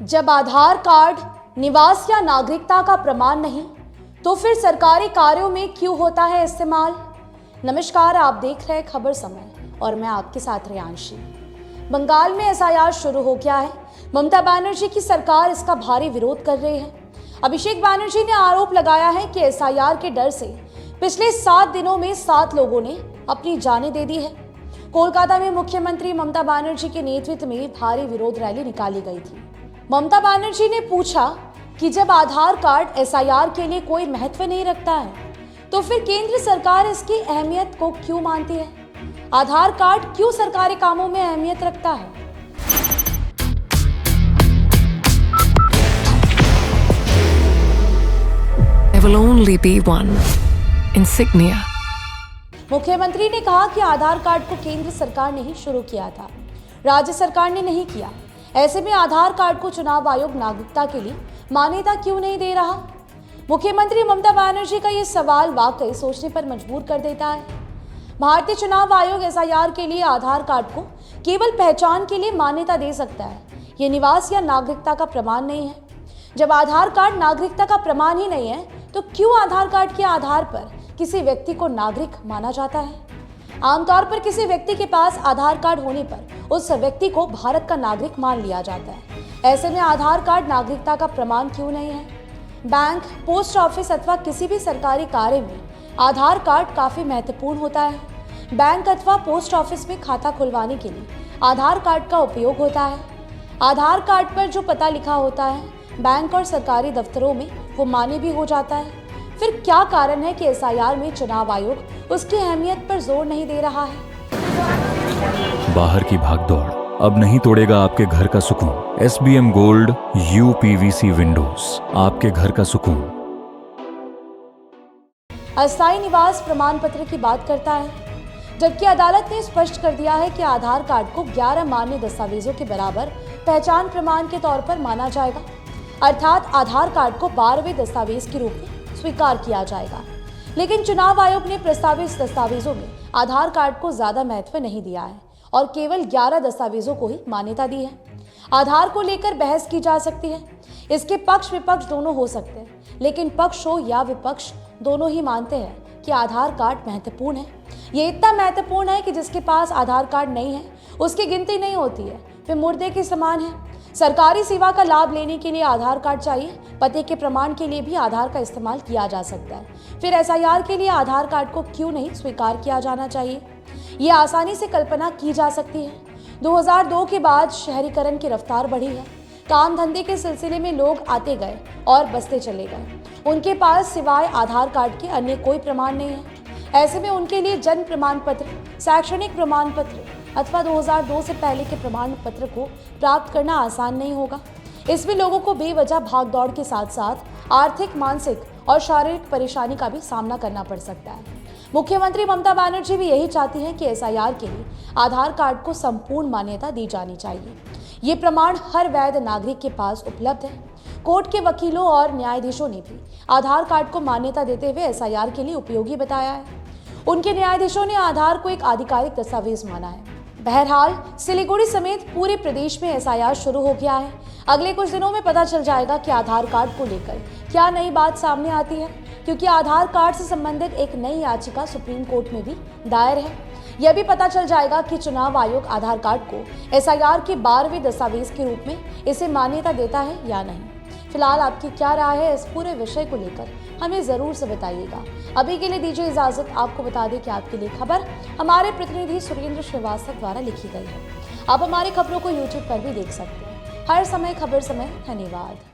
जब आधार कार्ड निवास या नागरिकता का प्रमाण नहीं, तो फिर सरकारी कार्यों में क्यों होता है इस्तेमाल। नमस्कार, आप देख रहे हैं खबर समय और मैं आपके साथ रियांशी। बंगाल में एसआईआर शुरू हो गया है। ममता बनर्जी की सरकार इसका भारी विरोध कर रही है। अभिषेक बनर्जी ने आरोप लगाया है कि एसआईआर के डर से पिछले 7 दिनों में 7 लोगों ने अपनी जानें दे दी है। कोलकाता में मुख्यमंत्री ममता बनर्जी के नेतृत्व में भारी विरोध रैली निकाली गई थी। ममता बनर्जी ने पूछा कि जब आधार कार्ड एसआईआर के लिए कोई महत्व नहीं रखता है, तो फिर केंद्र सरकार इसकी अहमियत को क्यों मानती है। आधार कार्ड क्यों सरकारी कामों में अहमियत रखता है। There will only be one insignia. मुख्यमंत्री ने कहा कि आधार कार्ड को केंद्र सरकार ने ही शुरू किया था, राज्य सरकार ने नहीं किया। ऐसे में आधार कार्ड को चुनाव आयोग नागरिकता के लिए मान्यता क्यों नहीं दे रहा। मुख्यमंत्री ममता बनर्जी का ये सवाल वाकई सोचने पर मजबूर कर देता है। भारतीय चुनाव आयोग एसआईआर के लिए आधार कार्ड को केवल पहचान के लिए मान्यता दे सकता है। ये निवास या नागरिकता का प्रमाण नहीं है। जब आधार कार्ड नागरिकता का प्रमाण ही नहीं है, तो क्यों आधार कार्ड के आधार पर किसी व्यक्ति को नागरिक माना जाता है। आमतौर पर किसी व्यक्ति के पास आधार कार्ड होने पर उस व्यक्ति को भारत का नागरिक मान लिया जाता है। ऐसे में आधार कार्ड नागरिकता का प्रमाण क्यों नहीं है। बैंक, पोस्ट ऑफिस अथवा किसी भी सरकारी कार्य में आधार कार्ड काफी महत्वपूर्ण होता है। बैंक अथवा पोस्ट ऑफिस में खाता खुलवाने के लिए आधार कार्ड का उपयोग होता है। आधार कार्ड पर जो पता लिखा होता है, बैंक और सरकारी दफ्तरों में वो मान्य भी हो जाता है। फिर क्या कारण है कि एसआईआर में चुनाव आयोग उसकी अहमियत पर जोर नहीं दे रहा है। बाहर की भागदौड़ अब नहीं तोड़ेगा आपके घर का सुकून। SBM गोल्ड UPVC विंडोज, आपके घर का सुकून। अस्थायी निवास प्रमाण पत्र की बात करता है, जबकि अदालत ने स्पष्ट कर दिया है कि आधार कार्ड को 11 मान्य दस्तावेजों के बराबर पहचान प्रमाण के तौर पर माना जाएगा, अर्थात आधार कार्ड को 12वें दस्तावेज के रूप में स्वीकार किया जाएगा। लेकिन चुनाव आयोग ने प्रस्तावित दस्तावेजों में आधार कार्ड को ज्यादा महत्व नहीं दिया है और केवल 11 दस्तावेजों को ही मान्यता दी है। आधार को लेकर बहस की जा सकती है। इसके पक्ष विपक्ष दोनों हो सकते हैं, लेकिन पक्ष हो या विपक्ष दोनों ही मानते हैं कि आधार कार्ड महत्वपूर्ण है। ये इतना महत्वपूर्ण है कि जिसके पास आधार कार्ड नहीं है उसकी गिनती नहीं होती है, वे मुर्दे के समान है। सरकारी सेवा का लाभ लेने के लिए आधार कार्ड चाहिए। पते के प्रमाण के लिए भी आधार का इस्तेमाल किया जा सकता है। फिर एसआईआर के लिए आधार कार्ड को क्यों नहीं स्वीकार किया जाना चाहिए। ये आसानी से कल्पना की जा सकती है। 2002 के बाद शहरीकरण की रफ्तार बढ़ी है। काम धंधे के सिलसिले में लोग आते गए और बसते चले गए। उनके पास सिवाय आधार कार्ड के अन्य कोई प्रमाण नहीं है। ऐसे में उनके लिए जन्म प्रमाण पत्र, शैक्षणिक प्रमाण पत्र अथवा 2002 से पहले के प्रमाण पत्र को प्राप्त करना आसान नहीं होगा। इसमें लोगों को बेवजह भागदौड़ के साथ साथ आर्थिक, मानसिक और शारीरिक परेशानी का भी सामना करना पड़ सकता है। मुख्यमंत्री ममता बनर्जी भी यही चाहती हैं कि एसआईआर के लिए आधार कार्ड को संपूर्ण मान्यता दी जानी चाहिए। ये प्रमाण हर वैध नागरिक के पास उपलब्ध है। कोर्ट के वकीलों और न्यायाधीशों ने भी आधार कार्ड को मान्यता देते हुए एसआईआर के लिए उपयोगी बताया है। उनके न्यायाधीशों ने आधार को एक आधिकारिक दस्तावेज माना है। बहरहाल सिलीगुड़ी समेत पूरे प्रदेश में एसआईआर शुरू हो गया है। अगले कुछ दिनों में पता चल जाएगा कि आधार कार्ड को लेकर क्या नई बात सामने आती है, क्योंकि आधार कार्ड से संबंधित एक नई याचिका सुप्रीम कोर्ट में भी दायर है। यह भी पता चल जाएगा कि चुनाव आयोग आधार कार्ड को एसआईआर के 12वें दस्तावेज के रूप में इसे मान्यता देता है या नहीं। फिलहाल आपकी क्या राय है इस पूरे विषय को लेकर, हमें जरूर से बताइएगा। अभी के लिए दीजिए इजाजत। आपको बता दें कि आपके लिए खबर हमारे प्रतिनिधि सुरेंद्र श्रीवास्तव द्वारा लिखी गई है। आप हमारी खबरों को YouTube पर भी देख सकते हैं। हर समय खबर समय। धन्यवाद।